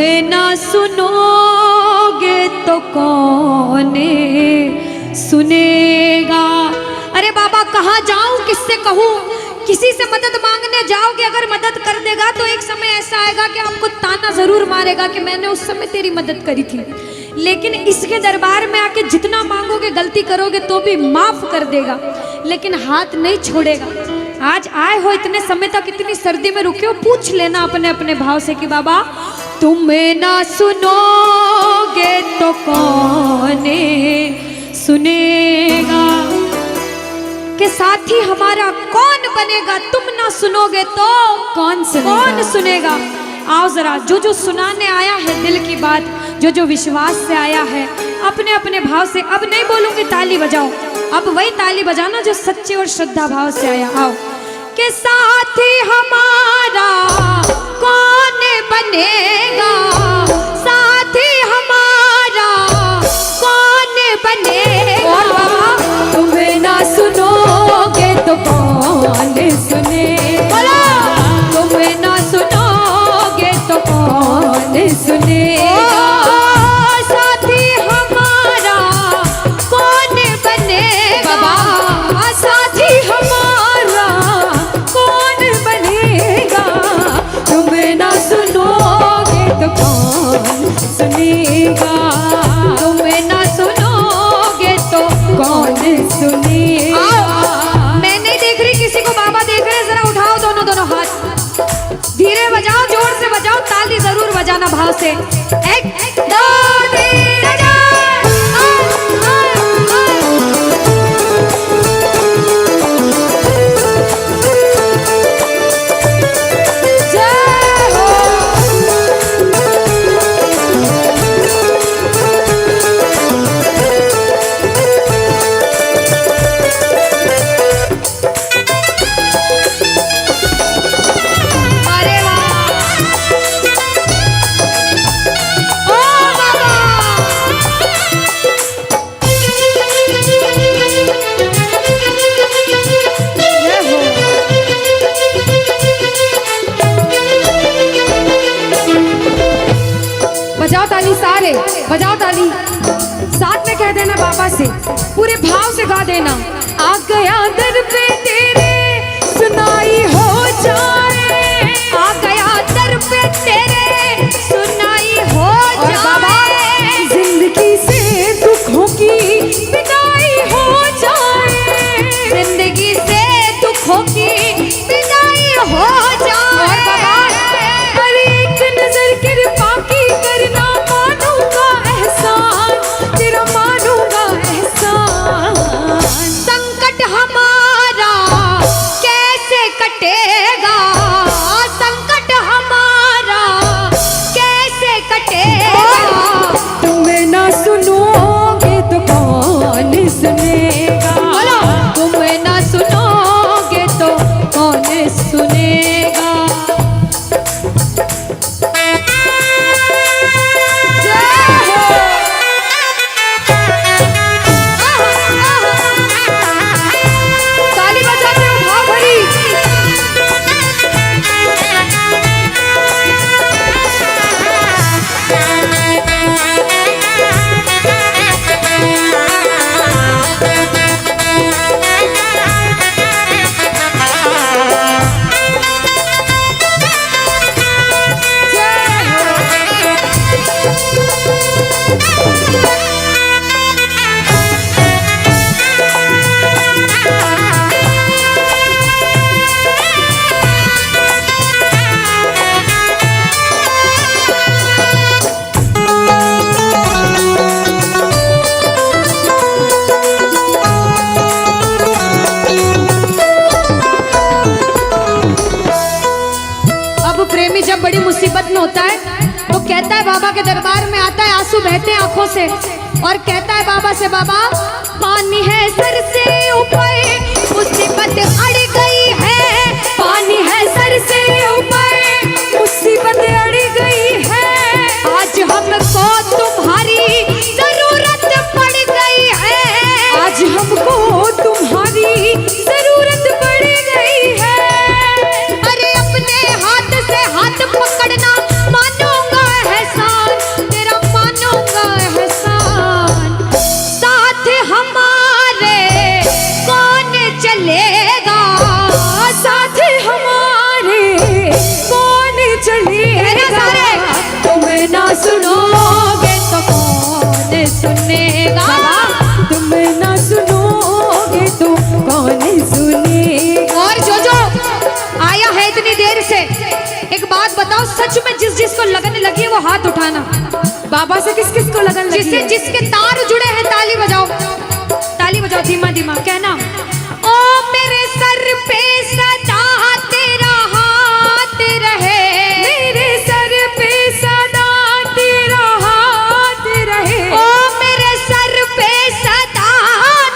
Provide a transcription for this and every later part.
तुम्हें ना सुनोगे तो कौन सुनेगा। अरे बाबा कहाँ जाऊं, किससे कहूं, किसी से मदद मांगने जाओगे, अगर मदद कर देगा तो एक समय ऐसा आएगा कि आपको ताना जरूर मारेगा कि मैंने उस समय तेरी मदद करी थी। लेकिन इसके दरबार में आके जितना मांगोगे, गलती करोगे तो भी माफ कर देगा, लेकिन हाथ नहीं छोड़ेगा। आज आए हो इतने समय तक, इतनी सर्दी में रुके हो, पूछ लेना अपने अपने भाव से कि बाबा तुम्हें ना सुनोगे तो कौन सुनेगा, के साथी हमारा कौन बनेगा। तुम ना सुनोगे तो कौन सुनेगा। आओ जरा, जो जो सुनाने आया है दिल की बात, जो जो विश्वास से आया है, अपने अपने भाव से, अब नहीं बोलूंगी ताली बजाओ, अब वही ताली बजाना जो सच्चे और श्रद्धा भाव से आया। आओ के साथी हमारा कौन बनेगा, साथी हमारा कौन बनेगा। तुम्हें ना सुनोगे तो कौन सुनेगा, तुम्हें ना सुनोगे तो कौन सुनेगा। साथी हमारा कौन बनेगा, साथी हमारा कौन बनेगा। तुम्हें ना सुनोगे तो कौन सुनेगा, तुम्हें ना सुनोगे तो कौन सुनेगा। मैं नहीं देख रही किसी को, बाबा देख रहे हैं, जरा उठाओ दोनों दोनों हाथ, धीरे बजाओ, जोर से बजाओ, ताली जरूर बजाना भाव से। एक दो तीन बजाओ ताली, सारे बजाओ ताली, साथ में कह देना बाबा से, पूरे भाव से गा देना। आ गया दर पे तेरे सुनाई हो जाए, आ गया दर पे तेरे सुनाई हो जाए, जिंदगी से दुखों की विदाई हो जाए, जिंदगी से दुखों की विदाई हो जाए। अरे एक नजर कृपा की करना, मानूंगा एहसान तेरा, मानूंगा एहसान। संकट हमारा कैसे कटेगा, संकट हमारा कैसे कटेगा। तुम्हें ना सुनोगे तो कौन सुनेगा, तुम्हें ना सुनोगे तो कौन सुनेगा। ताली बजाते हो भाव भरी। प्रेमी जब बड़ी मुसीबत में होता है तो कहता है, बाबा के दरबार में आता है, आंसू बहते हैं आंखों से, और कहता है बाबा से, बाबा पानी है सर से ऊपर, मुसीबत अड़ गई है, पानी है सर से ऊपर, मुसीबत अड़ गई है, आज हमको तुम्हारी जरूरत पड़ गई है, आज हमको तुम्हारी जरूरत पड़ गई है। अरे अपने हाथ से हाथ पकड़ना, मानूंगा एहसान सुनेगा? तुम ना सुनोगे तो कौन सुनेगा? और जो आया है इतनी देर से, एक बात बताओ, सच में जिस जिसको लगन लगी है वो हाथ उठाना। बाबा से किस किस को लगन लगी है? जिसके तार जुड़े हैं ताली बजाओ, ताली बजाओ धीमा धीमा, कहना ओ मेरे सर पे सदा तेरा हाथ रहे, मेरे सर पे सदा तेरा हाथ रहे, ओ मेरे सर पे सदा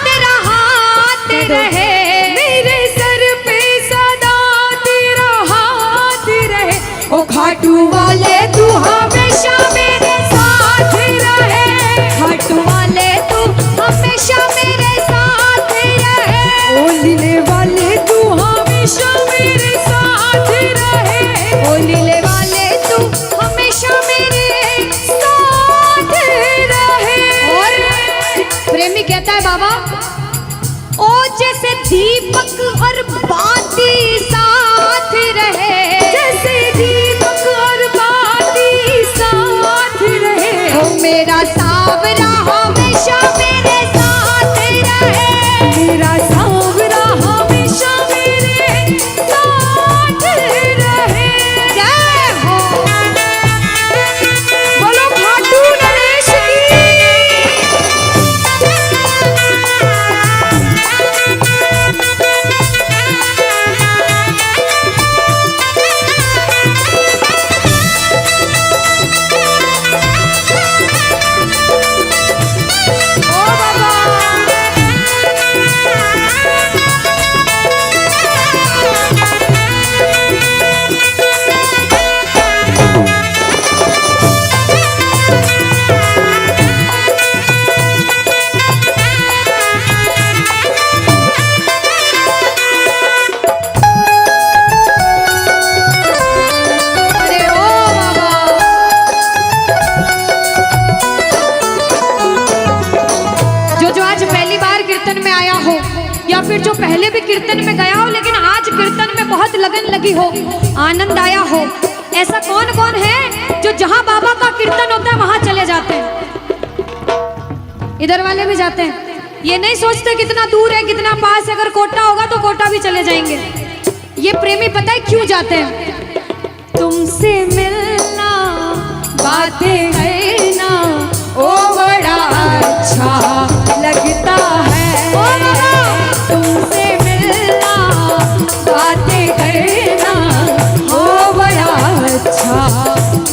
तेरा हाथ रहे, मेरे सर पे सदा तेरा हाथ रहे। ओ खाटू वाले तू हमेशा मेरे साथ रहे, खाटू वाले तू हमेशा मेरे साथ रहे, ओ लीले वाले तू हमेशा मेरे साथ रहे, ओ लीले वाले तू हमेशा मेरे साथ रहे। और प्रेमी कहता है बाबा, ओ जैसे दीपक और बाती साथ रहे, जैसे दीपक और बाती साथ रहे, ओ मेरा सावरा हमेशा मेरे साथ रहे, मेरा सावरा हमेशा मेरे साथ रहे। जय हो। बोलो खाटू नरेश ओ बाबा। अरे ओ बाबा, जो आज पहली बार कीर्तन में आया हो या फिर जो पहले भी कीर्तन में गया हो लेकिन आज कीर्तन में बहुत लगन लगी हो, आनंद आया हो, ऐसा कौन कौन है जो जहां बाबा का कीर्तन होता है वहां चले जाते हैं? इधर वाले भी जाते हैं, ये नहीं सोचते कितना दूर है कितना पास है, अगर कोटा होगा तो कोटा भी चले जाएंगे। ये प्रेमी पता है क्यों जाते हैं? तुमसे मिलना बातें करना ओ बड़ा अच्छा लगता है, ओ बाबा। तुमसे मिलना बातें करना ओ बड़ा अच्छा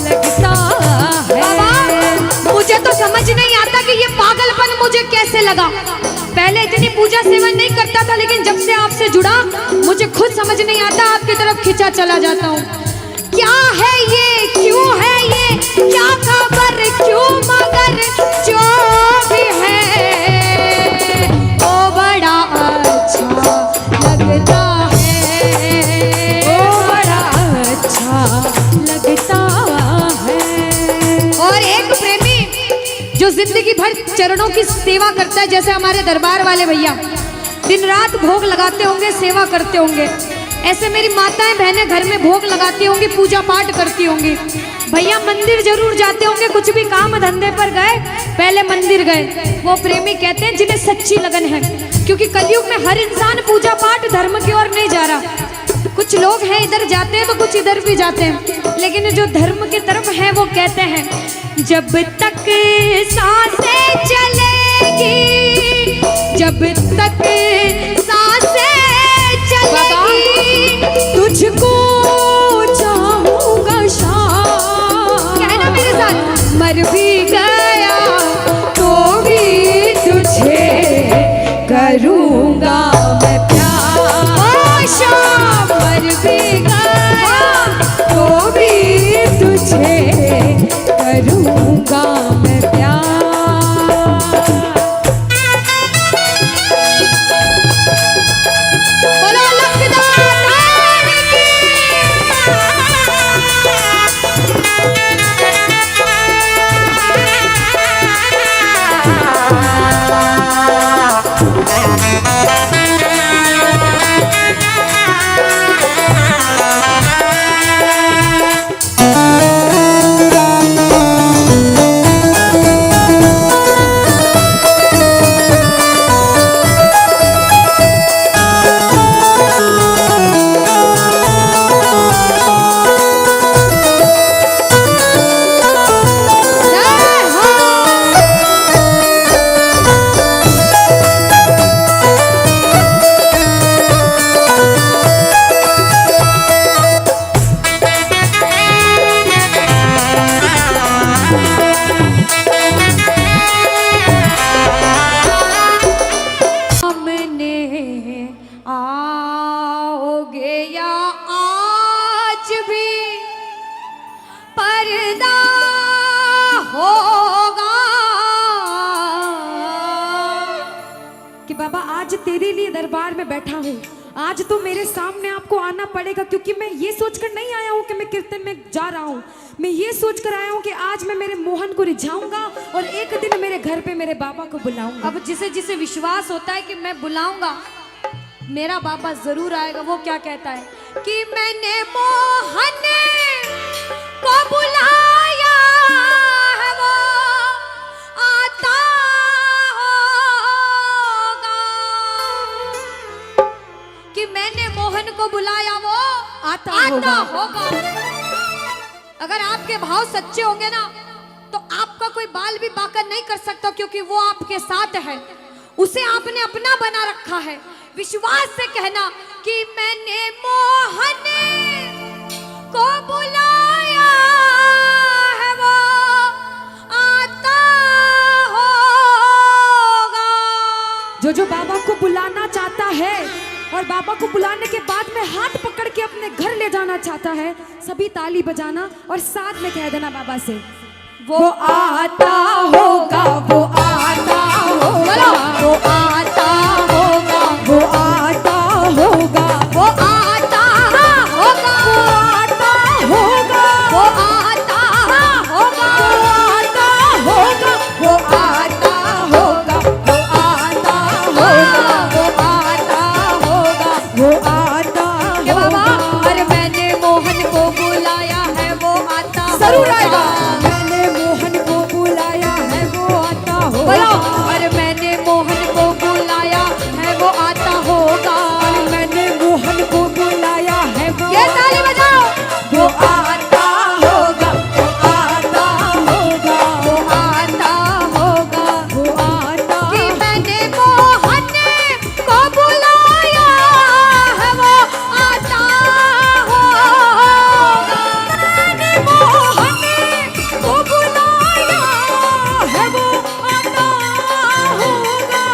लगता है। बाबा मुझे तो समझ नहीं आता कि ये पागलपन मुझे कैसे लगा। पहले इतनी पूजा सेवन नहीं करता था, लेकिन जब से आपसे जुड़ा मुझे खुद समझ नहीं आता, आपकी तरफ खिंचा चला जाता हूँ। क्या है ये, क्यों है ये, क्या खबर, क्यों, मगर जो भी है ओ बड़ा अच्छा लगता है, ओ बड़ा अच्छा लगता है। और एक प्रेमी जो जिंदगी भर चरणों की सेवा करता है, जैसे हमारे दरबार वाले भैया दिन रात भोग लगाते होंगे, सेवा करते होंगे, ऐसे मेरी माताएं बहनें घर में भोग लगाती होंगी, पूजा पाठ करती होंगी। भैया मंदिर जरूर जाते होंगे, कुछ भी काम धंधे पर गए पहले मंदिर गए। वो प्रेमी कहते हैं जिन्हें सच्ची लगन है, क्योंकि कलयुग में हर इंसान पूजा पाठ धर्म की ओर नहीं जा रहा। कुछ लोग हैं इधर जाते हैं तो कुछ इधर भी जाते हैं, लेकिन जो धर्म की तरफ है वो कहते हैं जब तक सांसें चलेगी, जब तक सांसें चलेगी तुझको चाहूंगा शाम, कहना मेरे साथ, मर भी गया तो भी तुझे करूंगा मैं प्यार। ओ शाम, मर भी गया तो भी तुझे करूंगा मैं प्यार। आज तेरे लिए दरबार में बैठा हूँ। आज तो मेरे सामने आपको आना पड़ेगा, क्योंकि मैं ये सोचकर नहीं आया हूँ कि मैं कीर्तन में जा रहा हूँ। मैं ये सोचकर आया हूँ कि आज मैं मेरे मोहन को रिझाऊंगा और एक दिन मेरे घर पे मेरे बाबा को बुलाऊंगा। अब जिसे जिसे विश्वास होता है कि मैं बुलाऊंगा, मेरा बाबा जरूर आएगा। वो क्या कहता है कि मैंने मोहन को बुलाया है, वो आता होगा। कि मैंने मोहन को बुलाया, वो आता होगा। अगर आपके भाव सच्चे होंगे ना, तो आपका कोई बाल भी बाका नहीं कर सकता, क्योंकि वो आपके साथ है। उसे आपने अपना बना रखा है। विश्वास से कहना कि मैंने मोहन को बुलाया है, वो आता होगा। जो बाबा को बुलाना चाहता है और बाबा को बुलाने के बाद में हाथ पकड़ के अपने घर ले जाना चाहता है, सभी ताली बजाना और साथ में कह देना बाबा से, वो आता होगा, वो आता होगा, वो आता होगा, वो आता होगा, वो आता होगा, वो आता होगा, वो आता होगा, वो आता होगा, वो आता होगा, वो आता होगा, वो आता कि बाबा, होगा। अरे मैंने मोहन को बुलाया है, वो आता जरूर होगा। आएगा। मैंने मोहन को बुलाया है, वो आता होगा। बोलो, अरे मैंने मोहन को बुलाया है, वो आता होगा। मैंने मोहन को बुलाया है, वो ये ताली बजाओ। वो आता होगा, वो आता होगा, वो आता होगा। वो आता कि मैंने मोहन को बुलाया है, वो आता होगा। मैंने मोहन को बुलाया है, वो आता होगा।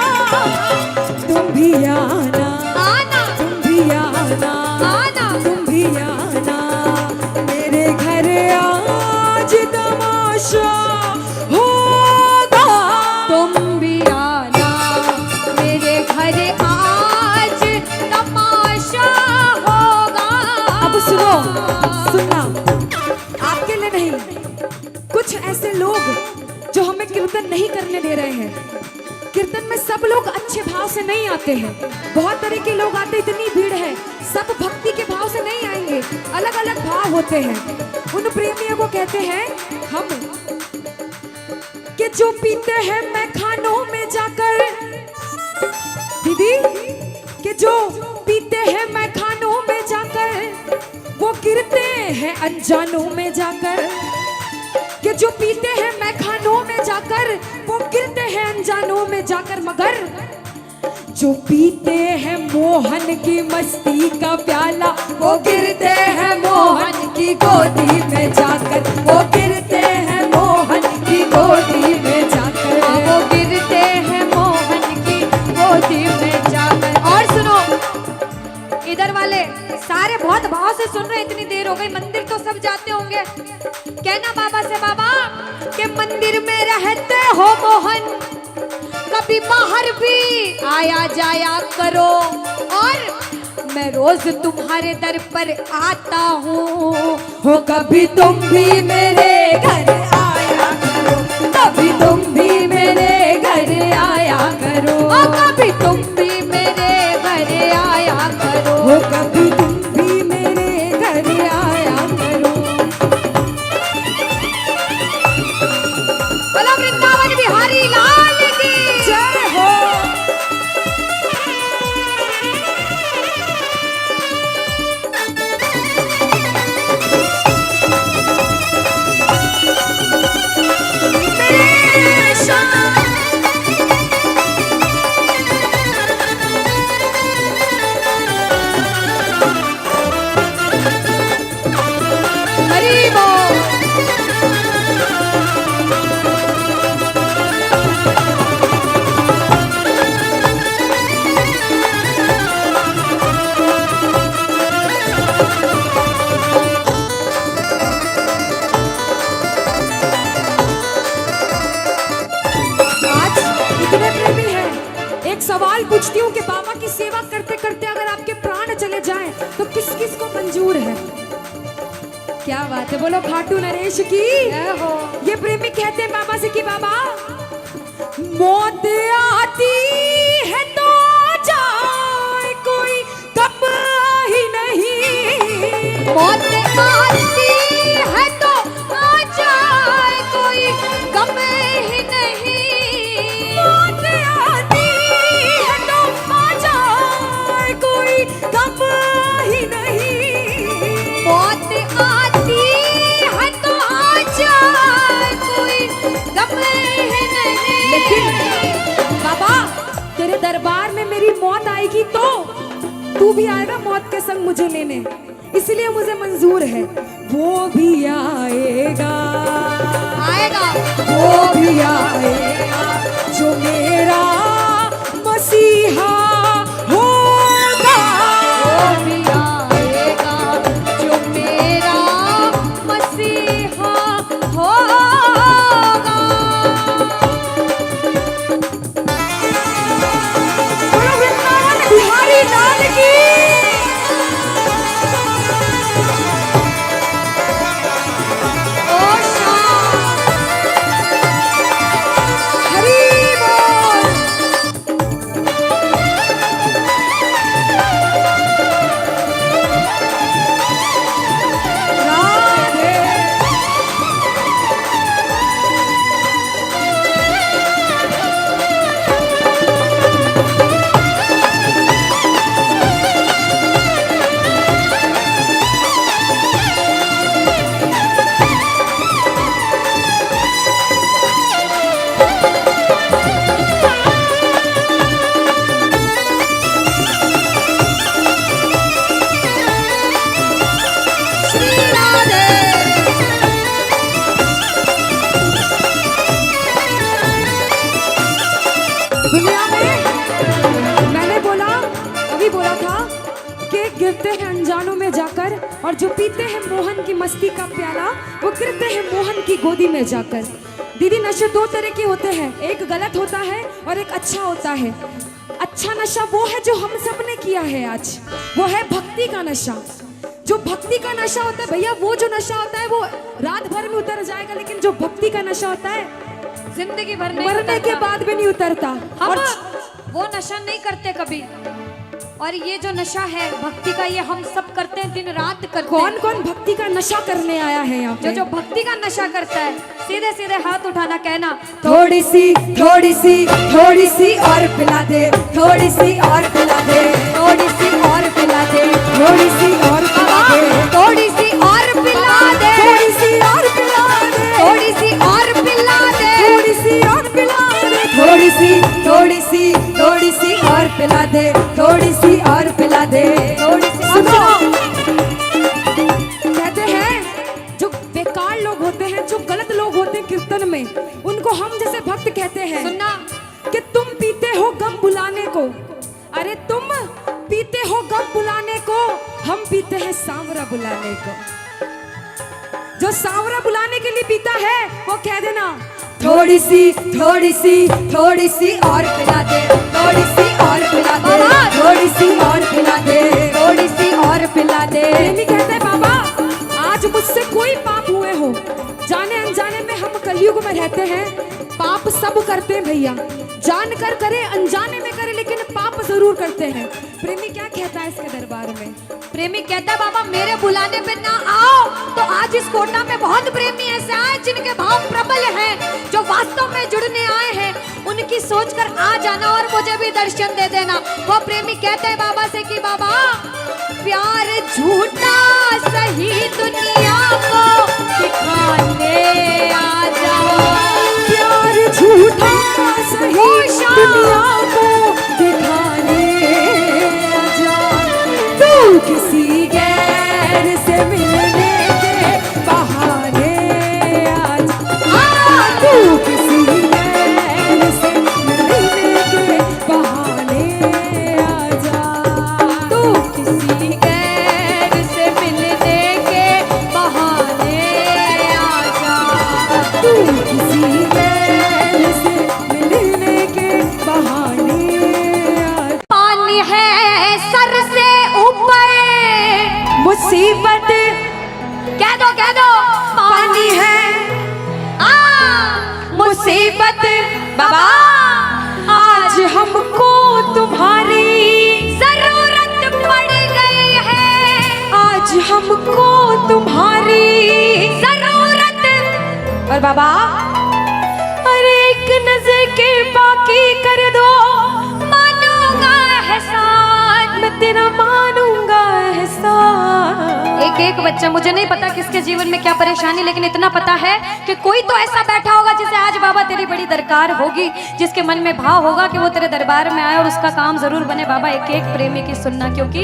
तुम भी आना, आना, तुम भी आना, आना। तुम भी आना मेरे घर, आज तमाशा होगा। तुम भी आना मेरे घर, आज तमाशा होगा। अब सुनो, सुनना, आपके लिए नहीं, कुछ ऐसे लोग जो हमें कीर्तन नहीं करने दे रहे हैं। कीर्तन में सब लोग अच्छे भाव से नहीं आते हैं, बहुत तरह के लोग आते, इतनी भीड़ है, सब भक्ति के भाव से नहीं आएंगे, अलग अलग भाव होते हैं। उन प्रेमियों को कहते हैं हम कि जो पीते हैं मैं खानों में जाकर, दीदी, कि जो पीते हैं मैं खानों में जाकर, वो गिरते हैं अनजानों में जाकर। कि जो पीते हैं मैं खानों में जाकर, वो गिरते हैं अनजानों में जाकर। मगर जो पीते हैं मोहन की मस्ती का प्याला, वो गिरते हैं मोहन की गोदी में जाकर, वो गिरते हैं मोहन की गोदी में जाकर, वो गिरते हैं मोहन की गोदी में जाकर। और सुनो, इधर वाले सारे बहुत भाव से सुन रहे, इतनी देर हो गई, मंदिर तो सब जाते होंगे। कहना बाबा से, बाबा के मंदिर में रहते हो मोहन, कभी बाहर भी आया जाया करो, और मैं रोज तुम्हारे दर पर आता हूँ। हो कभी तुम भी मेरे घर आया करो, कभी तुम भी मेरे घर आया करो, कभी तुम भी मेरे घर आया करो। हो कभी तुम भी मेरे घर आया करो। बोलो वृंदावन बिहारी लाल की जय हो। सवाल पूछती हूँ कि बाबा की सेवा करते करते अगर आपके प्राण चले जाएं तो किस किस को मंजूर है? क्या बात है, बोलो खाटू नरेश की। ये प्रेमी कहते हैं बाबा से कि बाबा मौत आती है तो आ जाए कोई गम ही नहीं, मौत आती है तो आ जाए कोई गम ही नहीं, मौत आती है तो आ जाए कोई गम ही नहीं, मौत आती है तो आ जाए कोई गम ही नहीं। लेकिन बाबा तेरे दरबार में मेरी मौत आएगी तो तू भी आएगा मौत के संग मुझे लेने, इसलिए मुझे मंजूर है। वो भी आएगा, आएगा, वो भी आएगा जो मेरा मसीहा होगा, वो भी आएगा जो मेरा मसीहा होगा। बोलो वृंदावन बिहारी लाल की। ओ शाम हरि बोल। राधे। श्री राधे। दुनिया में मैंने बोला, अभी बोला था कि गिरते हैं अनजानों में जाकर, और जो पीते हैं मोहन की मस्ती का प्याला वो गिरते हैं मोहन की गोदी में जाकर। दीदी नशे दो तरह के होते हैं, एक गलत होता है और एक अच्छा होता है। अच्छा नशा वो है जो हम सब ने किया है आज, वो है भक्ति का नशा। जो भक्ति का नशा होता है भैया, वो जो नशा होता है वो रात भर में उतर जाएगा, लेकिन जो भक्ति का नशा होता है जिंदगी भर नहीं मरने के उतरता। बाद भी नहीं उतरता। हम और वो नशा नहीं करते कभी, और ये जो नशा है भक्ति का, ये हम सब करते हैं, दिन रात करते हैं। कौन कौन भक्ति का नशा करने आया है यहाँ पे? जो भक्ति का नशा करता है सीधे सीधे हाथ उठाना, कहना थोड़ी सी थोड़ी सी थोड़ी सी और पिला दे, थोड़ी सी और पिला दे, थोड़ी सी और पिला दे, थोड़ी सी और पिला दे, थोड़ी सी और पिला दे, थोड़ी सी और पिला दे, थोड़ी सी और पिला दे, थोड़ी सी और पिला दे, थोड़ी सी थोड़ी सी थोड़ी सी और पिला दे, थोड़ी सी और पिला दे, थोड़ी सी। सुनो, कहते हैं जो बेकार लोग होते हैं, जो गलत लोग होते हैं कीर्तन में, उनको हम जैसे भक्त कहते हैं सुनना, कि तुम पीते हो गम बुलाने को। अरे तुम पीते हो गम बुलाने को, हम पीते हैं सांवरा बुलाने को। जो सांवरा बुलाने के लिए पीता है वो कह देना थोड़ी सी थोड़ी सी थोड़ी सी और पिला दे, थोड़ी सी और पिला दे, थोड़ी सी और पिला दे, थोड़ी सी और पिला दे। प्रेमी कहते हैं बाबा आज मुझसे कोई पाप हुए हो, जाने अनजाने में हम कलयुग में रहते हैं, पाप सब करते हैं भैया, जानकर करे अनजाने में करे, लेकिन पाप जरूर करते हैं। प्रेमी क्या कहता है इसके दरबार में? प्रेमी कहता है बाबा मेरे बुलाने पे ना आओ तो आज इस कोटा में बहुत प्रेमी ऐसे आए जिनके भाव प्रबल हैं, जो वास्तव में जुड़ने आए हैं, उनकी सोचकर आ जाना और मुझे भी दर्शन दे देना। वो प्रेमी कहते हैं बाबा से कि बाबा प्यार झूठा सही दुनिया को दिखाने आ जाओ, प्यार झूठा सही दुनिया को दिखाने आ जा, तू किसी गैर से मिलने के बहाने आ जा, तू किसी गैर से मिलने के बहाने आ जा, तू किसी गैर से मिलने के बहाने आ जा, तू किसी और बाबा, अरे एक नजर के बाकी कर दो, मानूंगा एहसान, मैं तेरा मानूंगा एहसान। एक एक बच्चा, मुझे नहीं पता किसके जीवन में क्या परेशानी, लेकिन इतना पता है कि कोई तो ऐसा बैठा होगा जिसे आज बाबा तेरी बड़ी दरकार होगी, जिसके मन में भाव होगा कि वो तेरे दरबार में आए और उसका काम जरूर बने। बाबा एक एक प्रेमी की सुनना, क्योंकि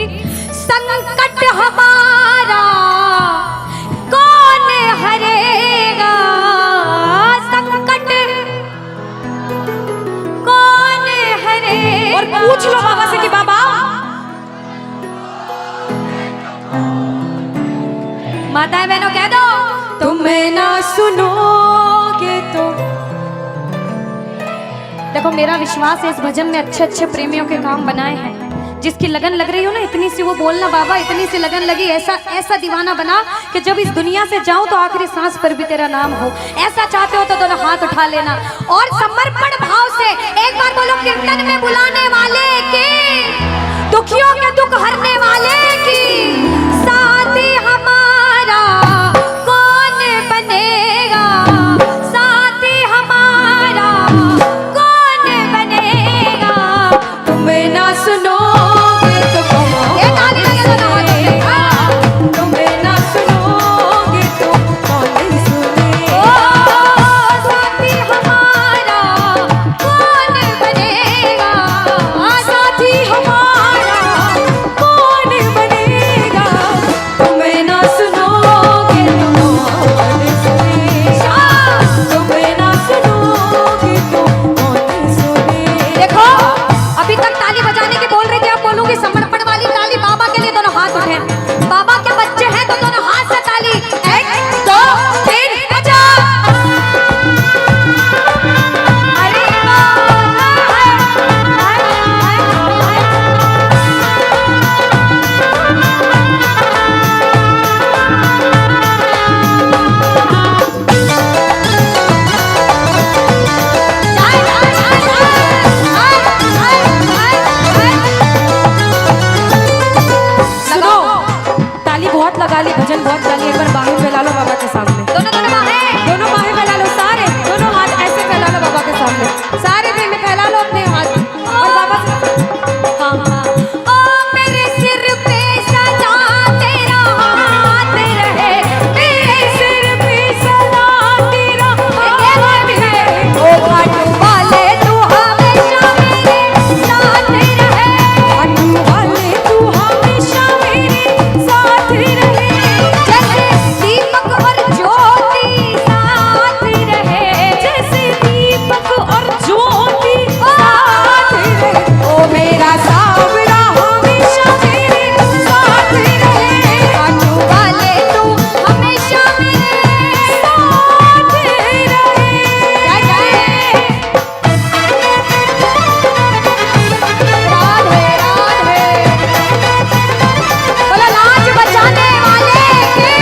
संकट हमारा कौन हरेगा, संकट कौन हरेगा। और पूछ लो बाबा से कि बाबा, माताएं बहनों कह दो, तुम्हें ना सुनोगे तो। देखो मेरा विश्वास है इस भजन में अच्छे अच्छे प्रेमियों के काम बनाए हैं। जिसकी लगन लग रही हो ना, इतनी सी वो बोलना बाबा, इतनी सी लगन लगी, ऐसा ऐसा दीवाना बना कि जब इस दुनिया से जाऊं तो आखिरी सांस पर भी तेरा नाम हो। ऐसा चाहते हो तो दोनों हाथ उठा लेना और समर्पण भाव से एक बार बोलो, कीर्तन में बुलाने वाले के, दुखियों के दुख हरने वाले की, साथी हमारा कौन बनेगा, साथी हमारा कौन बनेगा। तुम्हें ना सुनो भजन बहुत गाली। एक बार बाहें फैला लो बाबा के सामने, दोनों बाहें फैला लो, सारे दोनों हाथ ऐसे फैला लो बाबा के सामने, सारे में फैला लो अपने हाथ और बाबा ओ मेरे सिर पे सदा तेरा हाथ रहे, मेरे सिर पे सदा तेरा हाथ रहे, ओ खाटू वाले तू हमेशा मेरे साथ रहे, खाटू वाले तू हमेशा मेरे साथ रहे, जैसे दीपक और ज्योति साथ रहे, जैसे दीपक और ज्योति साथ रहे, ओ मेरा सावरा हमेशा मेरे साथ रहे, खाटू वाले तू हमेशा मेरे साथ रहे। जय जय राधे राधे, बोलो लाज बचाने वाले के।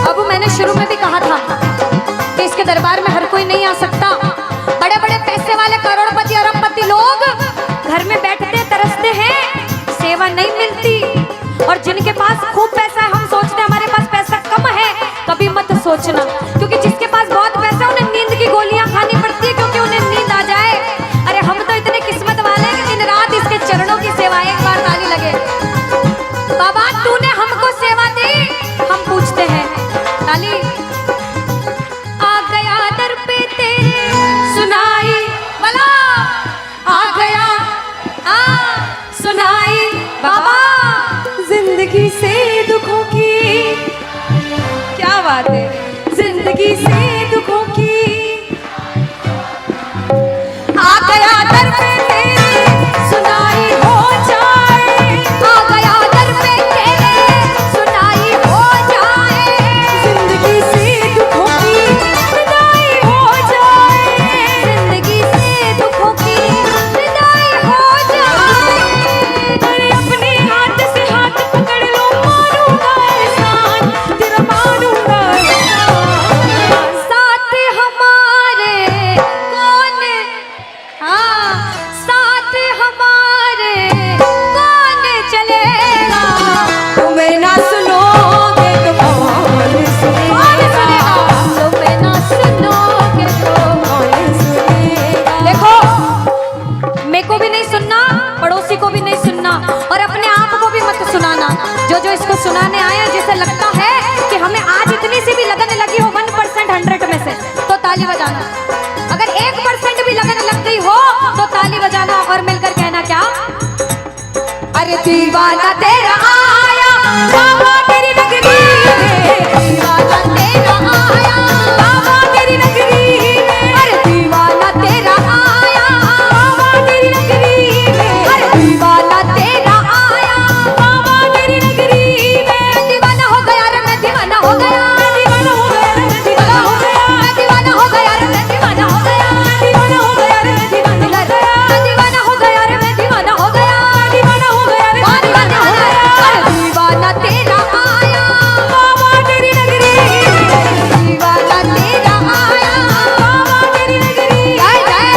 अब मैंने शुरू में भी कहा था कि इसके दरबार में हर कोई नहीं आ सकता। बड़े बड़े पैसे वाले करोड़पति अरबपति लोग घर में बैठते तरसते हैं, सेवा नहीं मिलती। और जिनके पास खूब पैसा है, हम सोचते हैं हमारे पास पैसा कम है, कभी मत सोचना, क्योंकि जिसके पास बहुत पैसा उन्हें नींद की गोलियां खानी पड़ती है, क्योंकि उन्हें नींद आ जाए। अरे हम तो इतने किस्मत वाले हैं कि दिन रात इसके चरणों की सेवा, एक बार ताली लगे। बाबा तूने हमको सेवा दी, हम पूछते हैं ताली। आ गया दर पे तेरे सुनाई वाला, आ गया आ सुनाई बाबा, जिंदगी से दुखों की, क्या बात है, जिंदगी से दुखों की, आ गया दर पे तेरे सुनाई हो जाए, आ गया दर पे तेरे सुनाई हो जाए, जिंदगी से दुखों की विदाई हो जाए, जिंदगी से दुखों की विदाई हो जाए। अरे अपने हाथ से हाथ पकड़ लो, मारूंगा एहसान, तेरा ताली बजाना। अगर 1% भी लगन लग गई हो तो ताली बजाना और मिलकर कहना क्या? अरे दीवाना तेरा आया बाबा तेरी नगरी में, दीवाना तेरा आया बाबा तेरी नगरी में, अरे दीवाना तेरा आया बाबा तेरी नगरी में, अरे दीवाना तेरा आया बाबा तेरी नगरी में। दीवाना हो गया रे मैं दीवाना हो गया, दीवाना हो गया रे मैं दीवाना हो गया, दीवाना हो गया रे मैं दीवाना हो गया, दीवाना हो गया रे मैं दीवाना हो गया, दीवाना हो गया रे मैं दीवाना हो गया, दीवाना हो गया रे मैं दीवाना हो गया। अरे दीवाना तेरा आया बाबा तेरी नगरी में, दीवाना तेरा आया बाबा तेरी नगरी। जय जय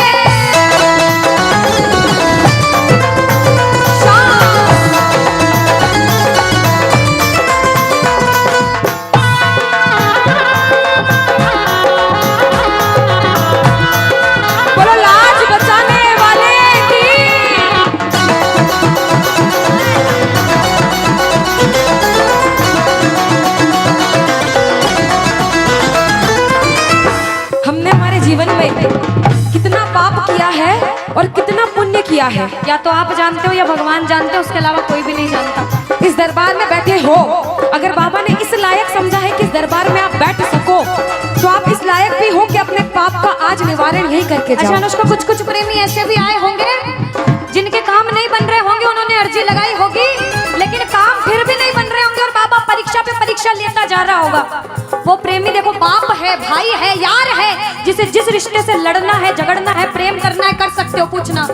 शाम। बोलो लाज बचाने वाले की। हमने हमारे जीवन में कितना पाप किया है और कितना पुण्य किया है, या तो आप जानते हो या भगवान जानते हो, उसके अलावा कोई भी नहीं जानता। इस दरबार में बैठे हो, अगर बाबा ने इस लायक समझा है कि इस दरबार में आप बैठ सको, तो आप इस लायक भी हो कि अपने पाप का आज निवारण यही करके अच्छा जाओ। अनुष्का, कुछ कुछ प्रेमी ऐसे भी आए होंगे जिनके काम नहीं बन रहे होंगे, उन्होंने अर्जी लगाई होगी लेकिन काम फिर भी नहीं बन रहे होंगे और बाबा परीक्षा पे परीक्षा लेता जा रहा होगा। वो प्रेमी देखो, बाप है, भाई है, यार है, जिसे जिस रिश्ते से लड़ना है, झगड़ना है, प्रेम करना है, कर सकते हो। पूछना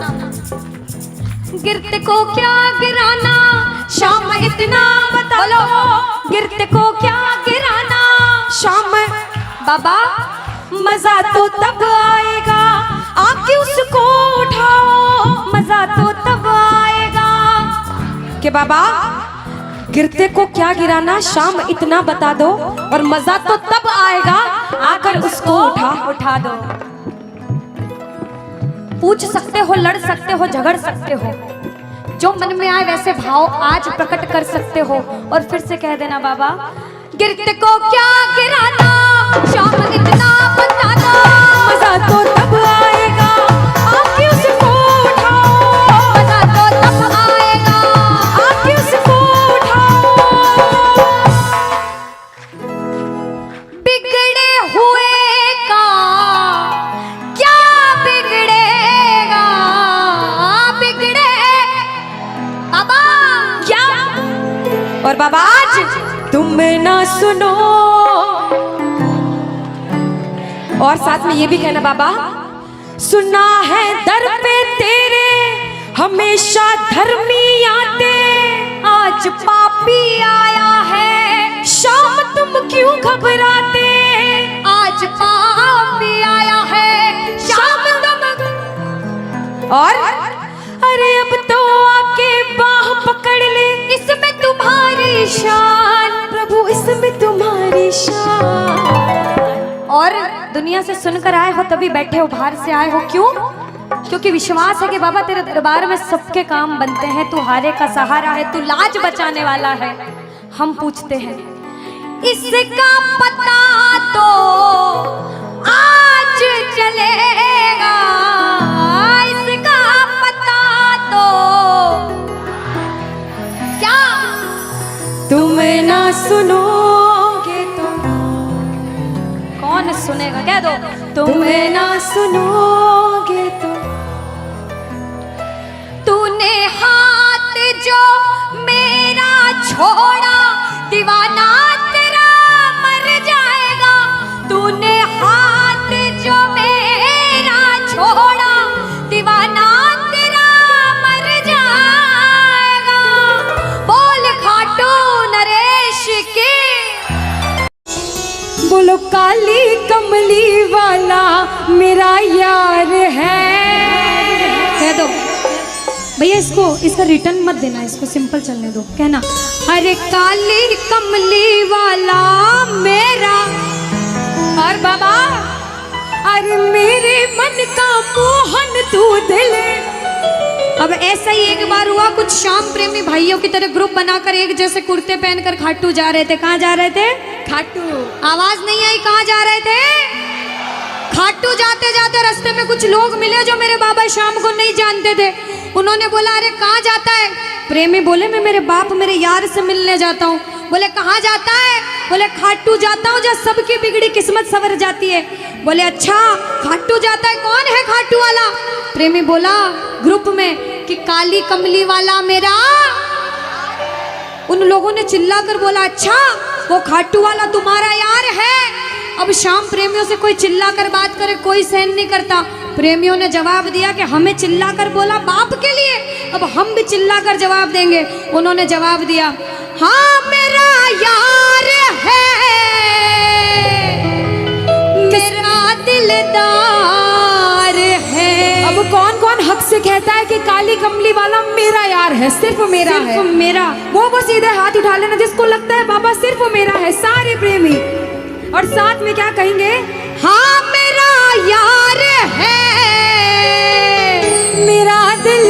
गिरते को क्या गिराना शाम इतना बता लो, गिरते को क्या गिराना शाम बाबा मजा तो तब आएगा आके उसको उठाओ, मजा तो तब आएगा कि बाबा गिरते को क्या गिराना शाम इतना बता दो, और मजा तो तब आएगा आकर उसको उठा दो। पूछ सकते हो, लड़ सकते हो, झगड़ सकते हो, जो मन में आए वैसे भाव आज प्रकट कर सकते हो और फिर से कह देना बाबा गिरते को क्या गिराना शाम इतना बता दो, मजा तो तब आएगा आके उसको उठाओ, मजा तो तब आएगा आके उसको उठाओ। बिगड़े हुए का क्या बिगड़ेगा, बिगड़े बाबा क्या और बाबा आज तुम ना सुनो, और साथ में ये भी कहना बाबा सुना है दर पे तेरे हमेशा धर्मी आते, आज पापी आया है शाम तुम क्यों घबराते, आज पापी आया है शाम तुम, और अरे अब तो आके बाह पकड़ ले, इसमें तुम्हारी शान प्रभु इसमें तुम्हारी शान। और दुनिया से सुनकर आए हो तभी बैठे हो, बाहर से आए हो क्यों? क्योंकि विश्वास है कि बाबा तेरे दरबार में सबके काम बनते हैं, तू हारे का सहारा है, तू लाज बचाने वाला है। हम पूछते हैं इसका पता तो आज चलेगा, इसका पता तो क्या तुम ना सुनोगे तो कौन सुनेगा? कह दो तुम ना सुनोगे तो तूने हाथ जो मेरा छोड़ा दीवाना तेरा मर जाएगा, तूने हाथ जो मेरा छोड़ा दीवाना तेरा मर जाएगा। बोल खाटू नरेश की बोलो काली कमली वाला मेरा यार है। कह दो भैया, इसका रिटर्न मत देना, इसको सिंपल चलने दो। कहना अरे काली कमली वाला मेरा, और बाबा अरे मेरे मन का मोहन तू दिल। अब ऐसा ही एक बार हुआ, कुछ शाम प्रेमी भाइयों की तरह ग्रुप बनाकर एक जैसे कुर्ते पहनकर खाटू जा रहे थे। कहाँ जा रहे थे? खाटू। आवाज नहीं आई, कहाँ जा रहे थे? खाटू जाते जाते रास्ते में कुछ लोग मिले जो मेरे बाबा श्याम को नहीं जानते थे। उन्होंने बोला अरे कहाँ जाता है? प्रेमी बोले मैं मेरे बाप मेरे यार से मिलने जाता हूँ। बोले कहाँ जाता है? बोले खाटू जाता हूँ जहाँ सबकी बिगड़ी किस्मत सवर जाती है। बोले अच्छा खाटू जाता है, कौन है खाटू वाला? प्रेमी बोला ग्रुप में कि काली कमली वाला मेरा। उन लोगों ने चिल्ला कर बोला अच्छा वो खाटू वाला तुम्हारा यार है। अब शाम प्रेमियों से कोई चिल्ला कर बात करे कोई सहन नहीं करता। प्रेमियों ने जवाब दिया कि हमें चिल्ला कर बोला बाप के लिए, अब हम भी चिल्ला कर जवाब देंगे। उन्होंने जवाब दिया हाँ मेरा यार है, मेरा दिलदार है। अब कौन कौन हक से कहता है कि काली कमली वाला मेरा यार है, सिर्फ मेरा है, सिर्फ मेरा। वो सीधे हाथ उठा लेना जिसको लगता है बाबा सिर्फ मेरा है। सारे प्रेमी और साथ में क्या कहेंगे? हाँ मेरा यार है, मेरा दिल।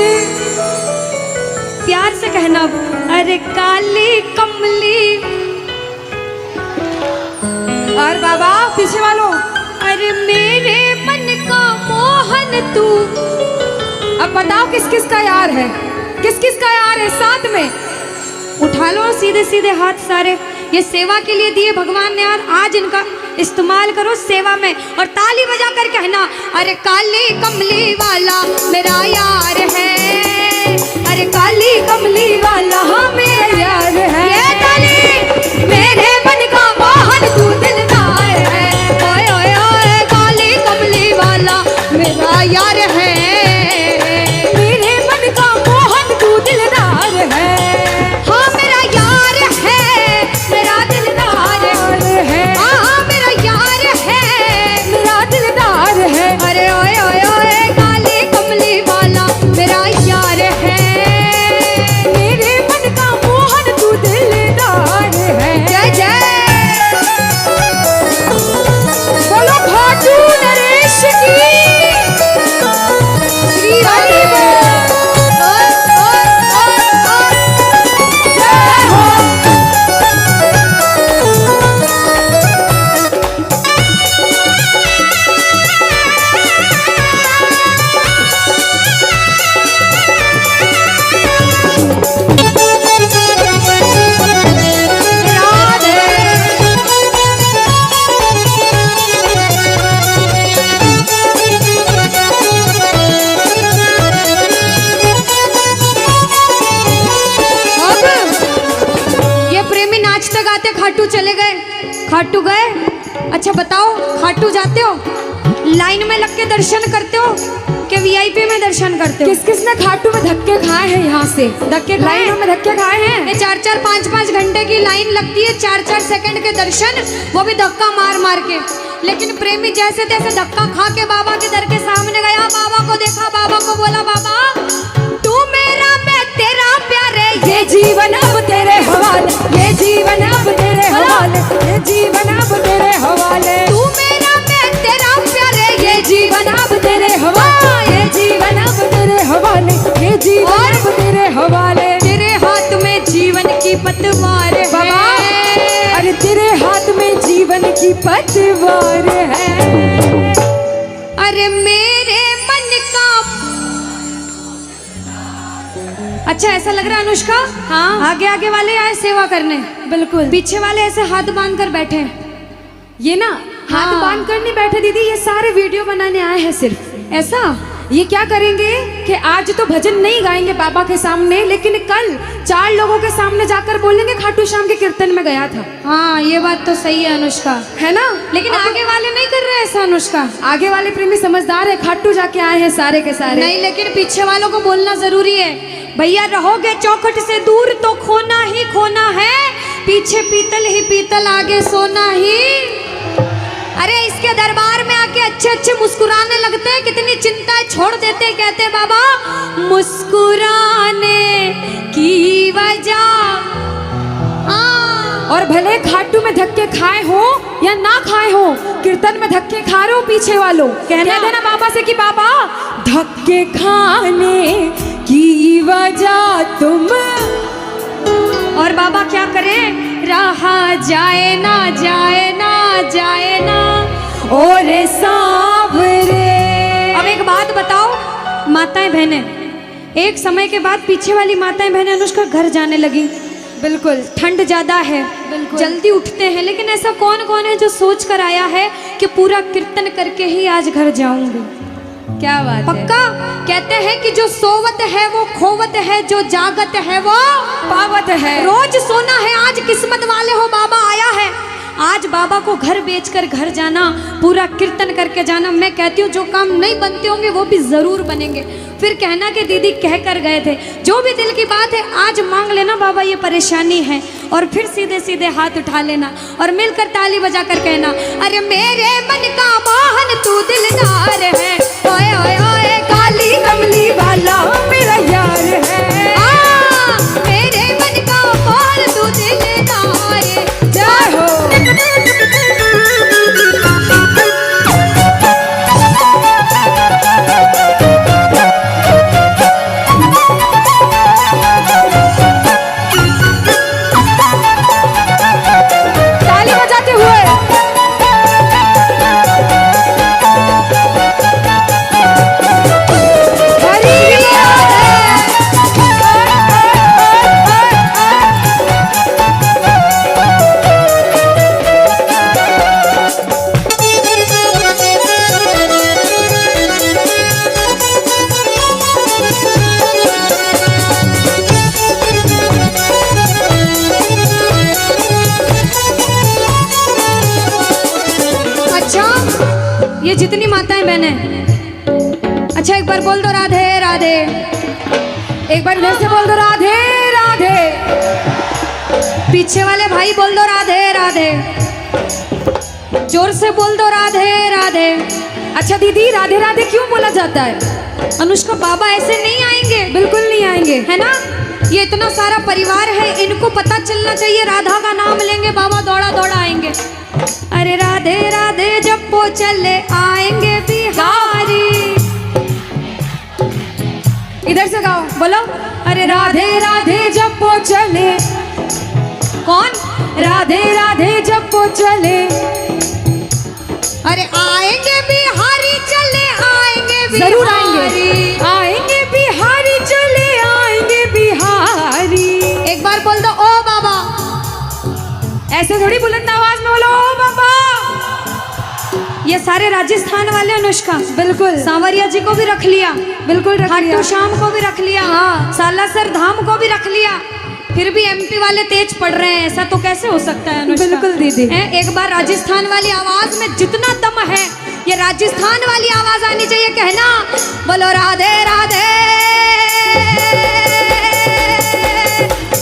प्यार से कहना अरे काली कमली। और बाबा पीछे वालों अरे मेरे मन का मोहन तू। अब बताओ किस किस का यार है, किस किस का यार है? साथ में उठा लो सीधे सीधे हाथ सारे। ये सेवा के लिए दिए भगवान ने यार, आज इनका इस्तेमाल करो सेवा में। और ताली बजा कर कहना अरे काली कमली वाला मेरा यार है, अरे काली कमली वाला हाँ मेरा यार है। ये ताली मेरे मन का मोहन तू दिलदार है। ओए ओए ओए काली कमली वाला मेरा यार है, मेरे मन का मोहन तू दिलदार है। हाँ मेरा यार है, मेरा दिलदार है। हाँ मेरा यार है, मेरा दिलदार है। अरे ओए ओए ओए काली कमली वाला मेरा यार है, मेरे मन का मोहन तू दिलदार है। जय जय बोलो खाटू नरेश की श्री हरि बोल। जय हो। ये प्रेमी नाचते गाते खाटू चले गए। खाटू गए, अच्छा बताओ खाटू जाते हो लाइन में लग के दर्शन करते हो कि वीआईपी में दर्शन करते हो? किस किस ने खाटू में धक्के खाए हैं? यहाँ से धक्के खाए? लाइनों में धक्के खाए हैं। ये 4-4 5-5 घंटे की लाइन लगती है, 4-4 सेकंड के दर्शन, वो भी धक्का मार मार के। लेकिन प्रेमी जैसे तैसे धक्का खा के बाबा के दर के सामने गया, बाबा को देखा, बाबा को बोला बाबा तू मेरा मैं तेरा प्यारे, ये जीवन अब तेरे हवाले, ये जीवन अब तेरे हवाले, ये जीवन अब तेरे हवाले। तू मेरा मैं तेरा प्यारे, ये जीवन अब तेरे हवाले, ये जीवन अब तेरे हवाले, ये जीवन अब तेरे हवाले। तेरे हाथ में जीवन की पतवार है बाबा अरे तेरे हाथ में जीवन की पतवार है। अरे मेरे मन का। अच्छा ऐसा लग रहा है अनुष्का, हाँ आगे आगे वाले आए सेवा करने, बिल्कुल। पीछे वाले ऐसे हाथ बांध कर बैठे हैं। ये ना हाथ हाँ। बांध कर नहीं बैठे दीदी, ये सारे वीडियो बनाने आए हैं सिर्फ। ऐसा ये क्या करेंगे कि आज तो भजन नहीं गाएंगे बाबा के सामने, लेकिन कल 4 लोगों के सामने जाकर बोलेंगे खाटू श्याम के कीर्तन में गया था। हाँ ये बात तो सही है अनुष्का, है ना? लेकिन आगे वाले नहीं कर रहे ऐसा अनुष्का। आगे वाले प्रेमी समझदार है, खाटू जाके आए हैं सारे के सारे। नहीं लेकिन पीछे वालों को बोलना जरूरी है। भैया रहोगे चौखट से दूर तो खोना ही खोना है, पीछे पीतल ही पीतल आगे सोना ही। अरे इसके दरबार में आके अच्छे अच्छे मुस्कुराने लगते हैं, कितनी चिंता छोड़ देते, कहते बाबा मुस्कुराने की वजह। और भले खाटू में धक्के खाए हो या ना खाए हो, कीर्तन में धक्के खा रहे हो पीछे वालों, कह देना बाबा से कि बाबा धक्के खाने की वजह तुम। और बाबा क्या करें? रहा जाए ना जाए ना जाए ना और सा माताएं बहनें, एक समय के बाद पीछे वाली माताएं बहनें अनुष्का घर जाने लगी। बिल्कुल। ठंड ज़्यादा है, बिल्कुल। जल्दी उठते हैं, लेकिन ऐसा कौन कौन है जो सोच कर आया है कि पूरा कीर्तन करके ही आज घर जाऊंगी। क्या बात है। पक्का कहते हैं कि जो सोवत है वो खोवत है, जो जागत है वो पावत है। रोज सोना है, आज किस्मत वाले हो, बाबा आया है। आज बाबा को घर बेचकर घर जाना, पूरा कीर्तन करके जाना। मैं कहती हूँ जो काम नहीं बनते होंगे वो भी जरूर बनेंगे। फिर कहना कि दीदी कह कर गए थे, जो भी दिल की बात है आज मांग लेना बाबा ये परेशानी है, और फिर सीधे सीधे हाथ उठा लेना और मिलकर ताली बजा कर कहना, अरे मेरे मन का मोहन तू दिलदार है, ओए ओए ओए काली कमली वाला मेरा यार है। मेरे मन का मोहन तू दिलदार है। जय हो। ताली बजाते हुए हरी अच्छा, ये जितनी माताएं बहनें, अच्छा एक बार बोल दो राधे राधे। एक बार इधर से बोल दो राधे राधे। पीछे वाले भाई बोल दो राधे राधे। जोर से बोल दो राधे राधे। अच्छा दीदी, राधे राधे क्यों बोला जाता है? अनुष्का, बाबा ऐसे नहीं आएंगे, बिल्कुल नहीं आएंगे, है ना। ये इतना सारा परिवार है, इनको पता चलना चाहिए राधा का नाम लेंगे बाबा दौड़ा दौड़ा आएंगे। अरे राधे राधे जब वो चले आएंगे बिहारी। इधर से गाओ, बोलो, अरे राधे राधे जब वो चले। कौन? राधे राधे जब वो चले। अरे आएंगे बिहारी चले आएंगे बिहारी। जरूर आएंगे, आएंगे बिहारी चले आएंगे बिहारी। एक बार बोल दो ओ बाबा। ऐसे थोड़ी बुलंद आवाज में बोलो ओ बाबा। ये सारे राजस्थान वाले अनुष्का। बिल्कुल। सांवरिया जी को भी रख लिया, बिल्कुल रख लिया। खाटू श्याम को भी रख लिया, हाँ। सालासर धाम को भी रख लिया। फिर भी एमपी वाले तेज पड़ रहे हैं, ऐसा तो कैसे हो सकता है अनुष्का? बिल्कुल दीदी। एक बार राजस्थान वाली आवाज में जितना दम है, ये राजस्थान वाली आवाज आनी चाहिए। कहना, बोलो राधे राधे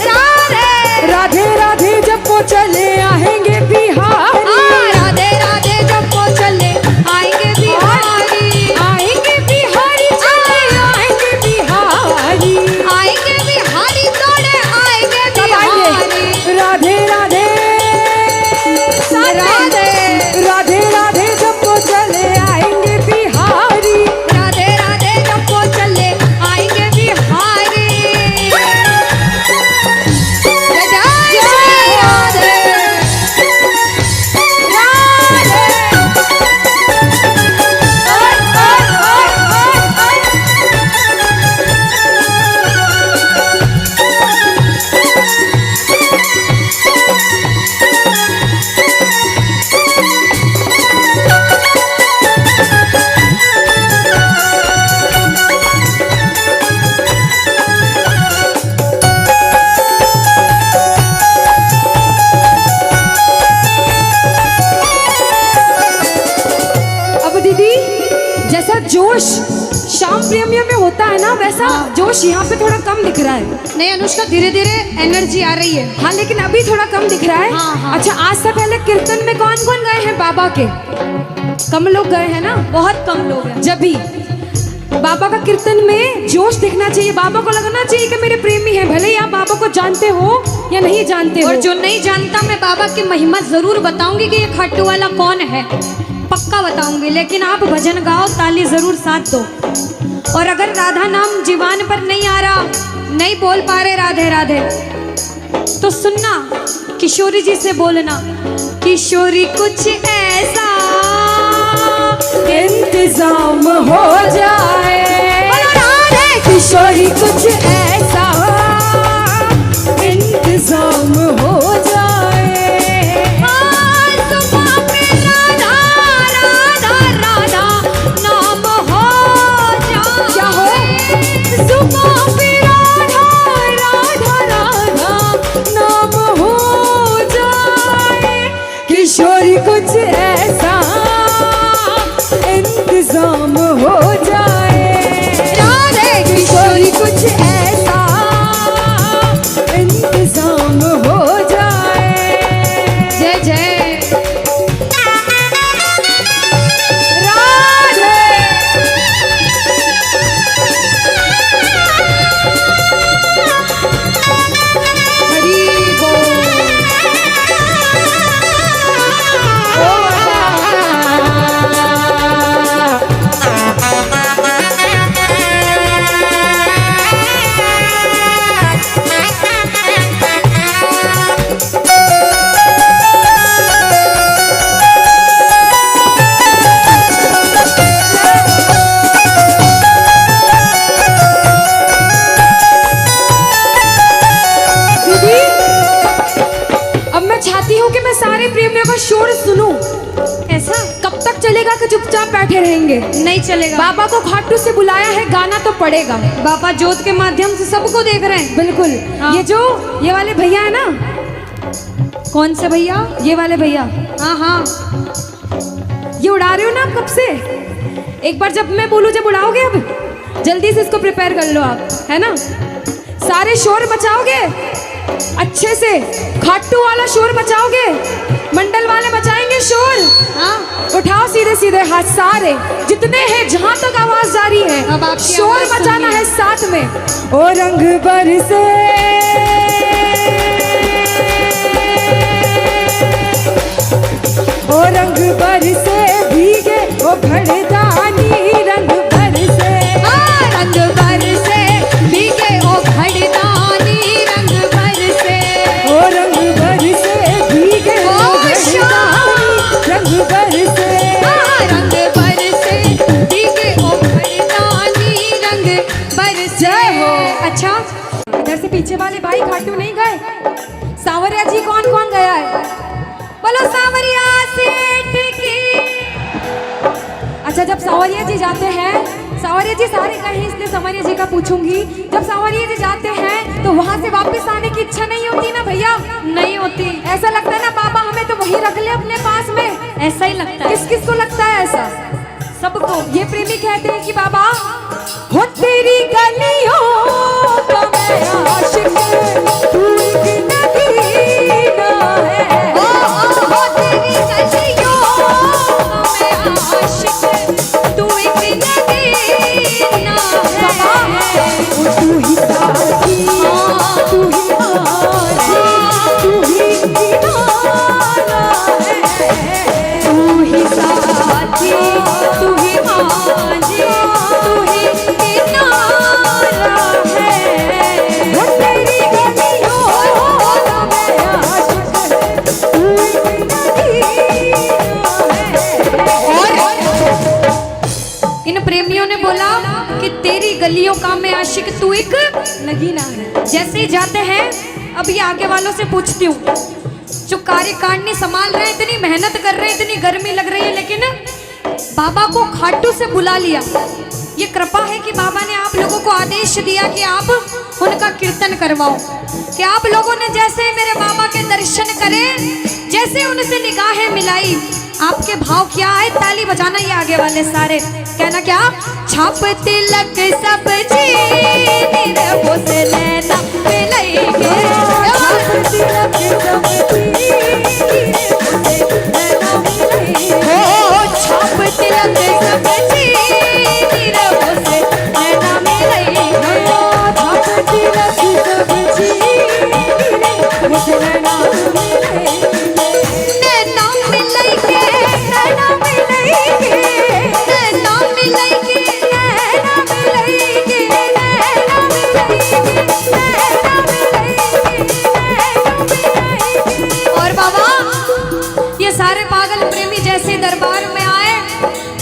राधे राधे राधे जब वो चले आएंगे बिहारी। राधे राधे जब वो चले आएंगे बिहारी। आएंगे बिहारी चले आएंगे बिहारी। आएंगे बिहारी दौड़े आएंगे कब आएंगे? बिहारी। राधे राधे राधे राधे राधे जब वो चले आएंगे बिहारी। राधे राधे जब वो चले आएंगे बिहारी। जय जय श्री राधे अब दीदी, जैसा जोश शाम प्रेमियों में होता है ना, वैसा जोश यहाँ पे थोड़ा कम दिख रहा है। नहीं अनुष्का, धीरे धीरे एनर्जी आ रही है। हाँ, लेकिन अभी थोड़ा कम दिख रहा है। हाँ, हाँ। अच्छा, आज से पहले कीर्तन में कौन कौन गए हैं बाबा के? कम लोग गए हैं ना, बहुत कम लोग हैं। जब भी बाबा का कीर्तन में जोश दिखना चाहिए, बाबा को लगना चाहिए कि मेरे प्रेमी हैं, भले ही आप बाबा को जानते हो या नहीं जानते हो। और जो नहीं जानता, मैं बाबा की महिमा जरूर बताऊंगी कि ये खाटू वाला कौन है, पक्का बताऊंगी। लेकिन आप भजन गाओ, ताली जरूर साथ दो। और अगर राधा नाम जीवान पर नहीं आ रहा, नहीं बोल पा रहे राधे राधे, तो सुनना, किशोरी जी से बोलना, किशोरी कुछ ऐसा इंतजाम हो जाए। बोलो बैठे रहेंगे? नहीं चलेगा। बाबा को खाटू से बुलाया है, गाना तो पड़ेगा। बाबा जोत के माध्यम से सबको देख रहे हैं। बिल्कुल। हाँ। ये वाले भैया है ना, कौन से भैया? ये वाले भैया, हाँ हाँ, ये उड़ा रहे हो ना आप कब से? एक बार जब मैं बोलूं, जब उड़ाओगे, अब जल्दी से इसको प्रिपेयर कर लो आप, है ना? सारे शोर मचाओगे अच्छे से, खाटू वाला शोर मचाओगे, मंडल वाले मचाएंगे शोर। हाँ। उठाओ सीधे सीधे हाथ सारे जितने हैं, जहां तक आवाज जा रही है, अब आपकी शोर आवाज मचाना सुनिए। है साथ में। ओ रंग बरसे, ओ रंग बरसे भीगे, ओ घड़दानी रंग बरसे। हाँ, रंग बरसे भीगे ओ घड़दानी रंग बरसे। ओ रंग बरसे भीगे, ओ घड़दानी रंग बरसे। हाँ, रंग बरसे भीगे ओ घड़दानी रंग बरसे। जय हो। अच्छा, इधर से पीछे वाले भाई खाटू नहीं गए? सावरिया जी कौन कौन गया है? बोलो सावरिया सेठ की। अच्छा, जब सावरिया जी जाते हैं, सावरिया जी सारे गए हैं इसलिए सावरिया जी का पूछूंगी, जब सावरिया जी जाते हैं तो वहां से वापस आने की इच्छा नहीं होती ना भैया? नहीं होती। ऐसा लगता है ना, बाबा हमें तो वही रख ले अपने पास में। ऐसा ही लगता है। किस किस को लगता है ऐसा? सबको। ये प्रेमी कहते हैं कि बाबा हो तेरी गलियों का मैं आशिक, तू एक नगीना है। ओ तेरी गलियों का मैं आशिक, तू एक नगीना है। तू ही साथी, तू ही आजी, तू ही किनारा है। तू ही साथी, तू ही आजी, तू ही किनारा है। हो तेरी गलियों का मैं आशिक, तू एक नगीना है। इन प्रेमियों ने बोला कि तेरी गलियों का मैं आशिक, तू एक नगीना है। जैसे ही जाते हैं, अब ये आगे वालों से पूछती हूँ, जो कार्यकारिणी संभाल रहे हैं, इतनी मेहनत कर रहे हैं, इतनी गर्मी लग रही है, लेकिन बाबा को खाटू से बुला लिया। ये कृपा है कि बाबा ने आप लोगों को आदेश दिया कि आप उनका कीर्तन करवाओ, कि आप लोगों ने जैसे मेरे बाबा के दर्शन करे, जैसे उनसे निगाहें मिलाई, आपके भाव क्या है? ताली बजाना ये आगे वाले सारे, कहना क्या? छाप तिलक सब चीर वो से लेना मिलेंगे। छाप तिलक सब चीर हो छाप तिलक सब चीर वो से लेना मिलेंगे। छाप तिलक सब चीर वो से लेना मिलेंगे। नैना मिलेंगे, नैना मिलेंगे, नैना मिलेंगे, नैना मिलेंगे, नैना मिलेंगे, नैना मिलेंगे, नैना मिलेंगे। और बाबा, ये सारे पागल प्रेमी जैसे दरबार में आए,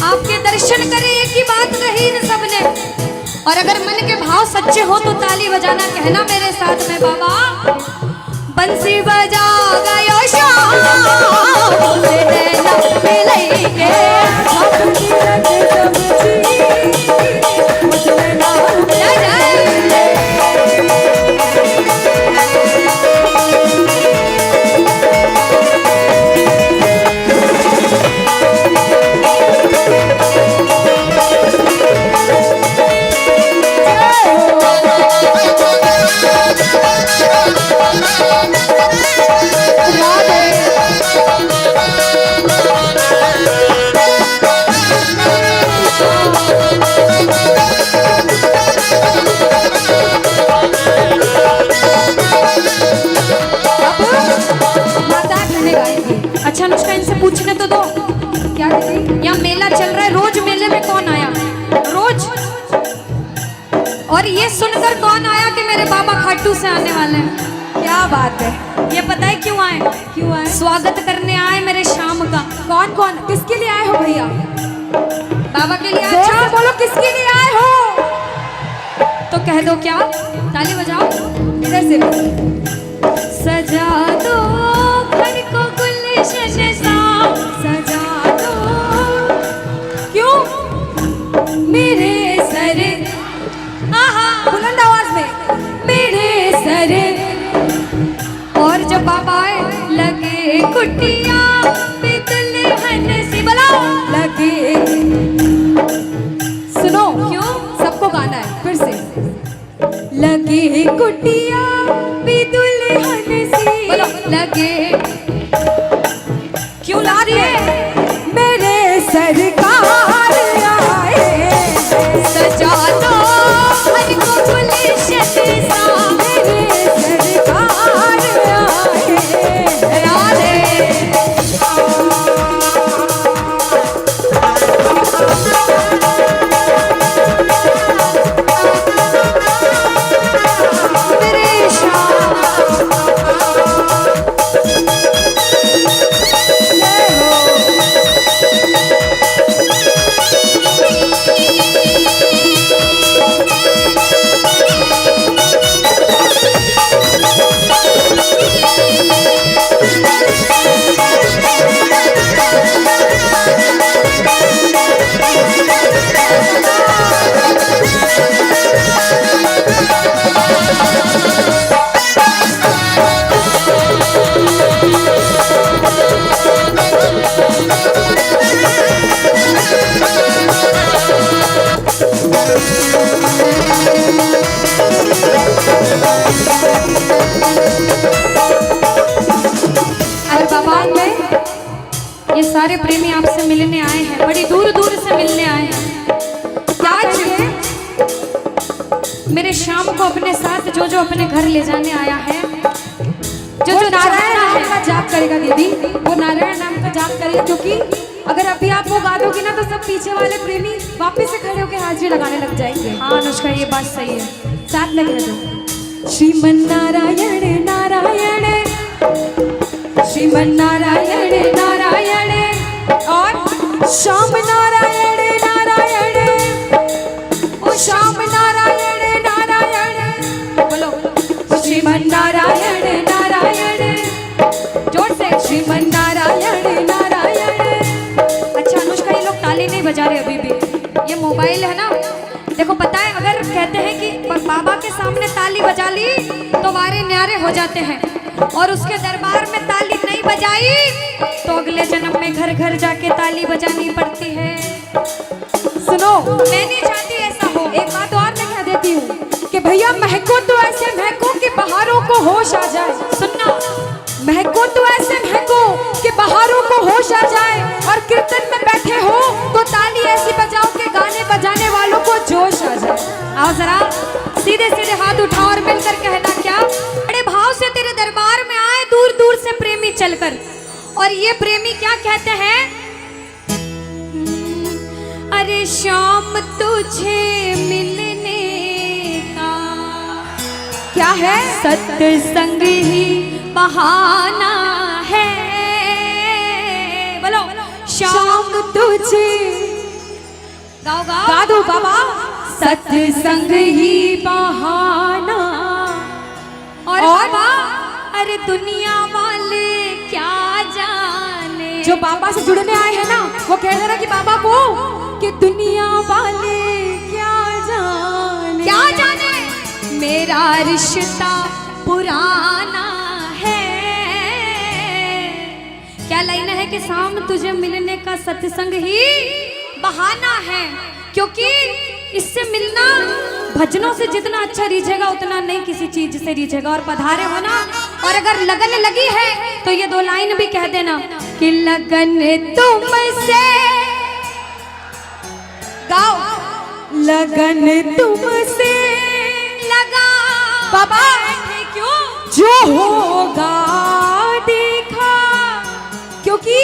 आपके दर्शन करे, एक ही बात कही इन सबने। और अगर मन के भाव सच्चे हो तो ताली बजाना, कहना मेरे साथ में बाबा, बंसी बजा गयो श्याम से नैना मिलेंगे। छाप तिलक सब चीर वो से लेना जय जय। माता गाने गाएगी। अच्छा अनुष्का, इनसे पूछने तो दो, क्या दीदी? यहाँ मेला चल रहा है, रोज मेले में कौन आया? रोज। और ये सुनकर कौन आया कि मेरे बाबा खाटू से आने वाले हैं? क्या बात है। ये पता है क्यों आए? क्यों आए? स्वागत करने आए मेरे शाम का। कौन कौन किसके लिए आए हो भैया? बाबा के लिए। जोर से अच्छा बोलो, किसके लिए आए हो? तो कह दो क्या, ताली बजाओ। इधर से सजा दो घर को गुलशन सा, सजा दो। क्यों कुटिया पे दुल्हन से बुलाओ। लगे, सुनो क्यों, सबको गाना है फिर से। लगे कुटिया भी दुल्हन सी, बोलो लगे, क्यों ला रही है? मेरे सरकार आए, सजा दो हर को गुलशन सा, मेरे सरकार आए, राधे। मेरे श्याम और बाबा में ये सारे प्रेमी आपसे मिलने आए हैं, बड़ी दूर दूर से मिलने आए हैं। आज मेरे शाम को अपने साथ जो जो अपने घर ले जाने आया है, जो जो नारायण नाम नाम का जाप करेगा दीदी, वो नारायण नाम का जाप करेगा, क्योंकि अगर अभी आप वो गा दोगी ना तो सब पीछे वाले प्रेमी वापस से खड़े होकर हाजिरी लगाने लग जाएंगे। हाँ अनुष्का, ये बात सही है। साथ लगे रहो। श्रीमन नारायण नारायण, श्रीमन नारायण नारायण, और श्याम नारायण नारायण, ओ श्याम नारायण नारायण, बोलो श्रीमन नारायण नारायण, जोर से श्रीमन नारायण नारायण। अच्छा अनुष्का, ये लोग ताली नहीं बजा रहे अभी भी, ये मोबाइल है ना। देखो पता है, अगर कहते हैं कि बाबा के सामने ताली बजा ली तो वारे न्यारे हो जाते हैं, और उसके दरबार में ताली नहीं बजाई तो अगले जन्म में घर घर जाके ताली बजानी पड़ती है। सुनो, मैं नहीं चाहती ऐसा हो। एक बात और मैं कह देती हूँ कि भैया महको तो ऐसे महको कि बहारों को होश आ जाए। सुनना, महको तो ऐसे महको कि बहारों को होश आ जाए, और कीर्तन में बैठे हो तो ताली ऐसी बजाओ कि गाने बजाने वालों को जोश आ जाए। आओ जरा सीधे सीधे हाथ उठाओ और मिलकर कहना क्या, बड़े भाव से तेरे दरबार में आए दूर दूर से प्रेमी चलकर, और ये प्रेमी क्या कहते हैं? अरे शाम तुझे मिलने का क्या है? सत्संग ही बहाना है। बोलो शाम तुझे, गाओ गाओ, गा दो बाबा। सत्संग ही बहाना, और बाबा, अरे दुनिया वाले क्या जाने। जो बाबा से जुड़ने आए हैं ना, वो कह रहे ना कि बाबा को कि दुनिया वाले क्या जाने, क्या जाने मेरा रिश्ता पुराना है। क्या लाइन है कि शाम तुझे मिलने का सत्संग ही बहाना है, क्योंकि इससे मिलना भजनों से जितना अच्छा रीझेगा उतना नहीं किसी चीज से रीझेगा। और पधारे हो ना, और अगर लगन लगी है तो ये दो लाइन भी कह देना कि लगन तुमसे, गाओ, लगन तुमसे लगा बाबा, क्यों जो होगा देखा, क्योंकि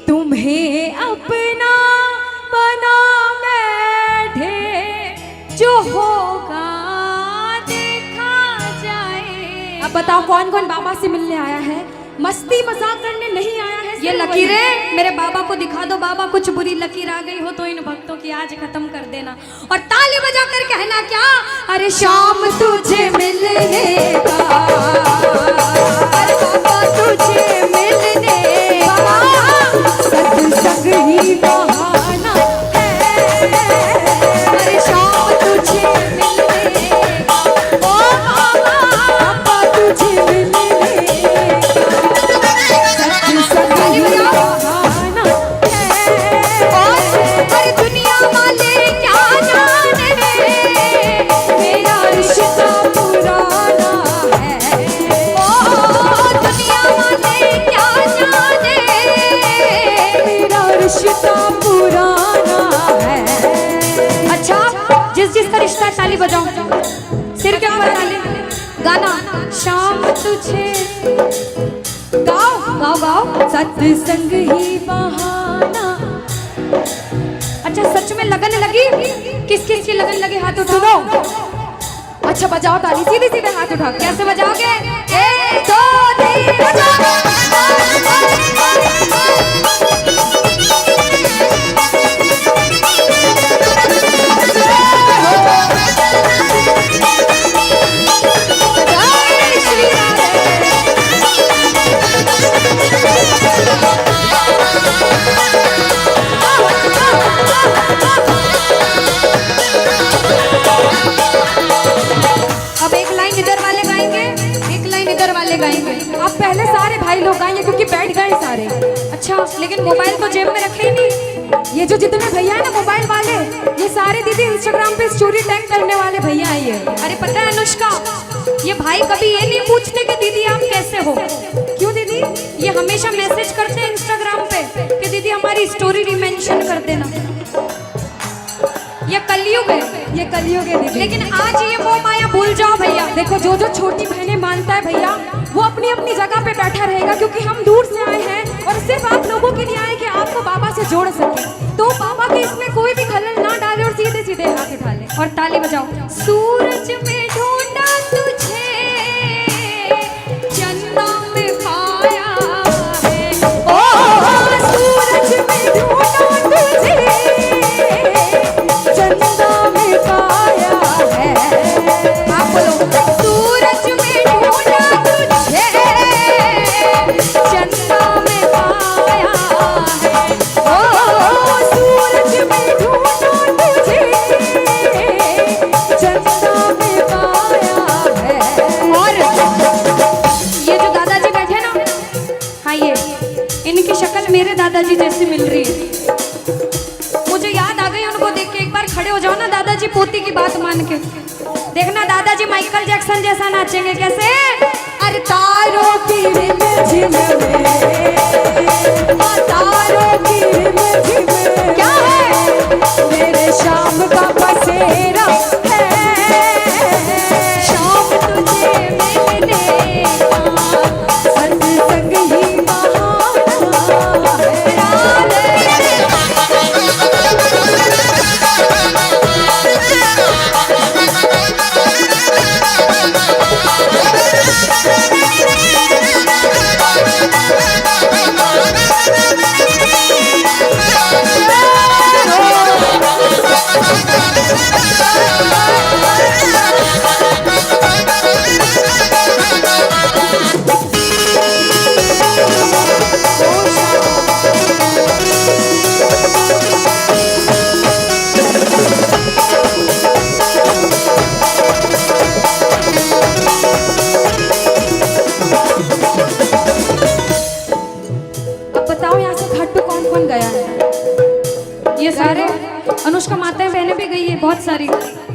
तुम्हें अपना बना बैठे, जो होगा देखा जाए। अब बताओ कौन कौन बाबा से मिलने आया है? मस्ती मजाक करने नहीं आया है। ये लकीरें मेरे बाबा को दिखा दो। बाबा कुछ बुरी लकीर आ गई हो तो इन भक्तों की आज खत्म कर देना, और ताली बजा कर कहना क्या, अरे शाम तुझे मिलने का, अरे बाबा तुझे मिलने का, सत्संग ही बहाना है, अरे शाम तुझे मिलने का, ओ बाबा तुझे मिलने का, वाले क्या जाने मेरा रिश्ता पुराना है। ओ दुनिया वाले क्या जाने मेरा रिश्ता पुराना है। अच्छा, जिस जिसका रिश्ता है ताली बजाओ, सिर के ऊपर ताली। गाना शाम तुझे गाओ गाओ गाओ, सत्संग ही बहाना। अच्छा, सच में लगन लगी? किस किस की लगन लगी? हाथ उठाओ। सुनो, अच्छा बजाओ ताली, सीधे सीधे हाथ उठा के। कैसे बजाओगे? 1 2 3 बजाओ। अब एक लाइन इधर वाले गाएंगे, एक लाइन इधर वाले गाएंगे। आप पहले सारे भाई लोग गाएंगे क्योंकि बैठ गए सारे। अच्छा, लेकिन मोबाइल तो जेब में रखे ही नहीं। ये जो जितने भैया है ना मोबाइल वाले, ये सारे दीदी इंस्टाग्राम पे स्टोरी टैग करने वाले भैया है ये। अरे पता है अनुष्का, ये भाई कभी ये नहीं पूछते कि दीदी आप कैसे हो। क्यों दीदी? ये हमेशा मैसेज करते हैं इंस्टाग्राम पे कि दीदी हमारी स्टोरी रिमेंशन कर देना। ये कलयुग है, ये कलयुग है दीदी। लेकिन आज ये मोह माया भूल जाओ भैया। देखो, जो जो छोटी बहनें मानता है भैया, वो अपनी अपनी जगह पे बैठा रहेगा, क्योंकि हम दूर से आए हैं और सिर्फ आप लोगों के लिए आए कि आपको बाबा से जोड़ सके। तो बाबा के इसमें कोई भी खलल ना डाले और सीधे सीधे हाथ उठा ले और ताली बजाओ। सूरज में ढूंढा तुझे, चंदा में पाया है। ओ सूरज में ढूंढा तुझे, चंदा में पाया है। आप बोलो, सूरज में ढूंढा तुझे, चंदा में पाया है। ओ सूरज में ढूंढा तुझे, चंदा में पाया है। और ये जो दादाजी बैठे ना, हाँ ये इनकी शक्ल मेरे दादाजी जैसी मिल रही है। मुझे याद आ गई उनको देख के। एक बार खड़े हो जाओ ना दादाजी पोती की बात मान के, देखना दादाजी माइकल जैक्सन जैसा नाचेंगे। कैसे? अरे तारों की रिमझिम में, तारों की रिमझिम में क्या है? मेरे शाम का बसेरा है, शाम तुझे मिलने का सत्संग ही बहाना है। अब बताओ यहाँ से घाट पे कौन कौन गया है? ये सारे अनुष्का माताएं बहनें भी गई है बहुत सारी।